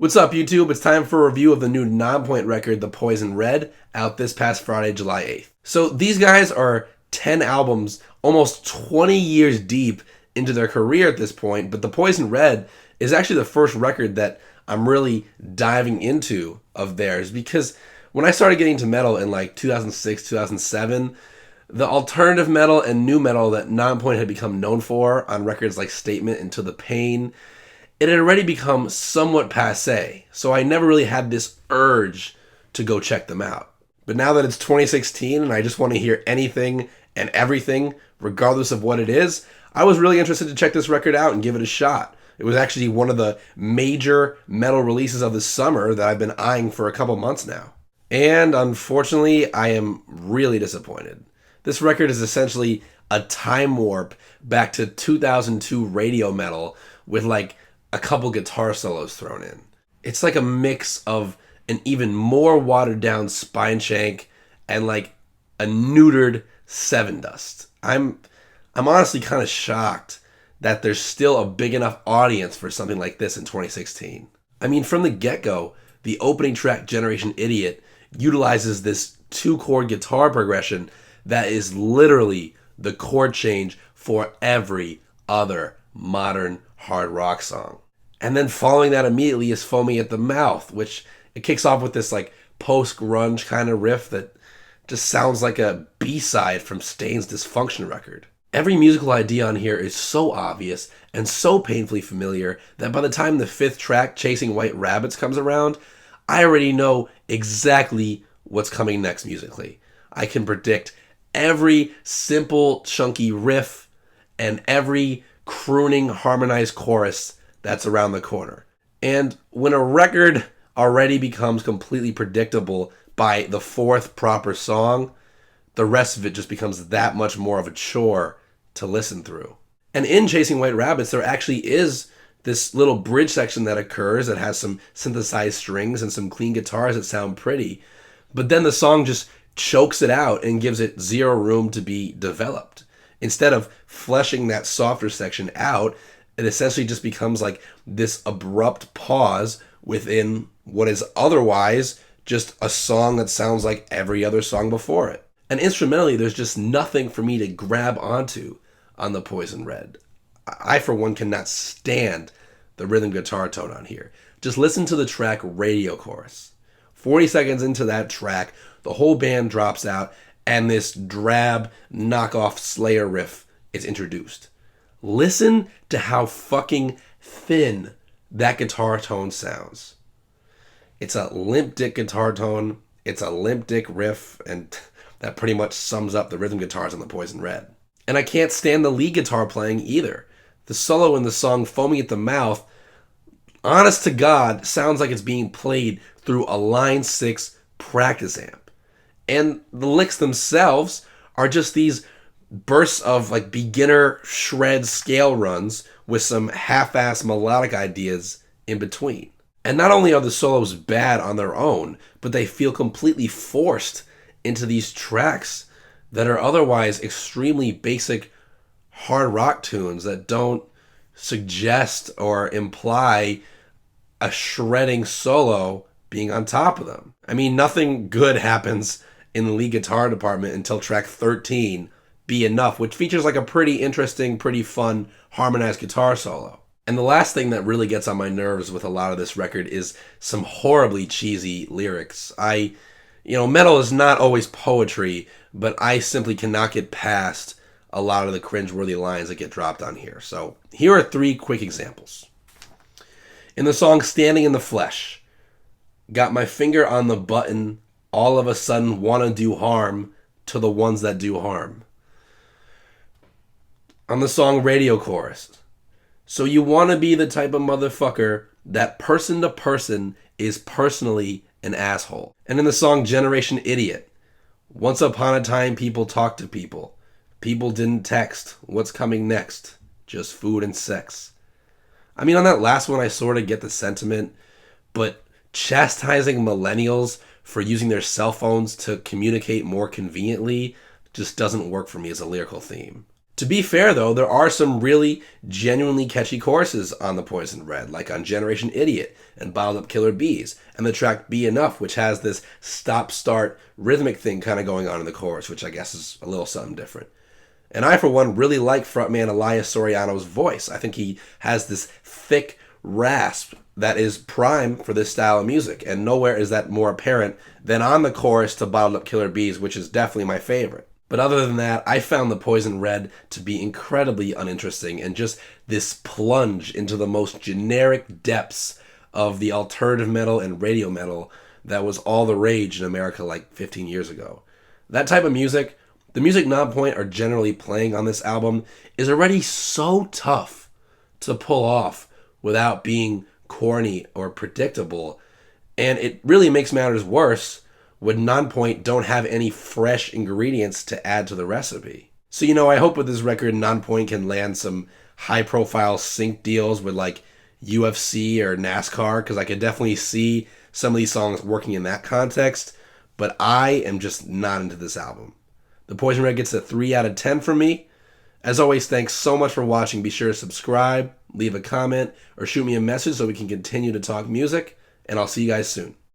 What's up, YouTube? It's time for a review of the new Nonpoint record, The Poison Red, out this past Friday, July 8th. So these guys are 10 albums, almost 20 years deep into their career at this point, but The Poison Red is actually the first record that I'm really diving into of theirs, because when I started getting into metal in like 2006, 2007, the alternative metal and new metal that Nonpoint had become known for on records like Statement and To the Pain, it had already become somewhat passé, so I never really had this urge to go check them out. But now that it's 2016 and I just want to hear anything and everything, regardless of what it is, I was really interested to check this record out and give it a shot. It was actually one of the major metal releases of the summer that I've been eyeing for a couple months now. And unfortunately, I am really disappointed. This record is essentially a time warp back to 2002 radio metal with like a couple guitar solos thrown in. It's like a mix of an even more watered down Spineshank and like a neutered Seven Dust. I'm honestly kind of shocked that there's still a big enough audience for something like this in 2016. I mean, from the get-go, the opening track, Generation Idiot, utilizes this 2-chord guitar progression that is literally the chord change for every other modern hard rock song. And then following that immediately is Foamy at the Mouth, which it kicks off with this like post-grunge kind of riff that just sounds like a B-side from Stain's Dysfunction record. Every musical idea on here is so obvious and so painfully familiar that by the time the 5th track, Chasing White Rabbits, comes around, I already know exactly what's coming next musically. I can predict every simple, chunky riff and every crooning, harmonized chorus that's around the corner. And when a record already becomes completely predictable by the 4th proper song, the rest of it just becomes that much more of a chore to listen through. And in Chasing White Rabbits, there actually is this little bridge section that occurs that has some synthesized strings and some clean guitars that sound pretty, but then the song just chokes it out and gives it zero room to be developed. Instead of fleshing that softer section out, it essentially just becomes like this abrupt pause within what is otherwise just a song that sounds like every other song before it. And instrumentally, there's just nothing for me to grab onto on The Poison Red. I, for one, cannot stand the rhythm guitar tone on here. Just listen to the track Radio Chorus. 40 seconds into that track, the whole band drops out, and this drab knockoff Slayer riff is introduced. Listen to how fucking thin that guitar tone sounds. It's a limp dick guitar tone, it's a limp dick riff, and that pretty much sums up the rhythm guitars on The Poison Red. And I can't stand the lead guitar playing either. The solo in the song Foamy at the Mouth, honest to God, sounds like it's being played through a Line 6 practice amp. And the licks themselves are just these bursts of like beginner shred scale runs with some half-ass melodic ideas in between. And not only are the solos bad on their own, but they feel completely forced into these tracks that are otherwise extremely basic hard rock tunes that don't suggest or imply a shredding solo being on top of them. I mean, nothing good happens in the lead guitar department until track 13, Be Enough, which features like a pretty interesting, pretty fun harmonized guitar solo. And the last thing that really gets on my nerves with a lot of this record is some horribly cheesy lyrics. Metal is not always poetry, but I simply cannot get past a lot of the cringeworthy lines that get dropped on here. So here are 3 quick examples. In the song Standing in the Flesh, got my finger on the button, all of a sudden wanna do harm to the ones that do harm. On the song Radio Chorus, so you want to be the type of motherfucker that person to person is personally an asshole. And in the song Generation Idiot, once upon a time people talked to people. People didn't text. What's coming next? Just food and sex. I mean, on that last one I sort of get the sentiment, but chastising millennials for using their cell phones to communicate more conveniently just doesn't work for me as a lyrical theme. To be fair, though, there are some really genuinely catchy choruses on the Poison Red, like on Generation Idiot and Bottled Up Killer Bees, and the track Be Enough, which has this stop-start rhythmic thing kind of going on in the chorus, which I guess is a little something different. And I, for one, really like frontman Elias Soriano's voice. I think he has this thick rasp that is prime for this style of music, and nowhere is that more apparent than on the chorus to Bottled Up Killer Bees, which is definitely my favorite. But other than that, I found the Poison Red to be incredibly uninteresting and just this plunge into the most generic depths of the alternative metal and radio metal that was all the rage in America like 15 years ago. That type of music, the music Nonpoint are generally playing on this album, is already so tough to pull off without being corny or predictable. And it really makes matters worse when Nonpoint don't have any fresh ingredients to add to the recipe. So, I hope with this record, Nonpoint can land some high-profile sync deals with, like, UFC or NASCAR, because I could definitely see some of these songs working in that context, but I am just not into this album. The Poison Red gets a 3 out of 10 from me. As always, thanks so much for watching. Be sure to subscribe, leave a comment, or shoot me a message so we can continue to talk music, and I'll see you guys soon.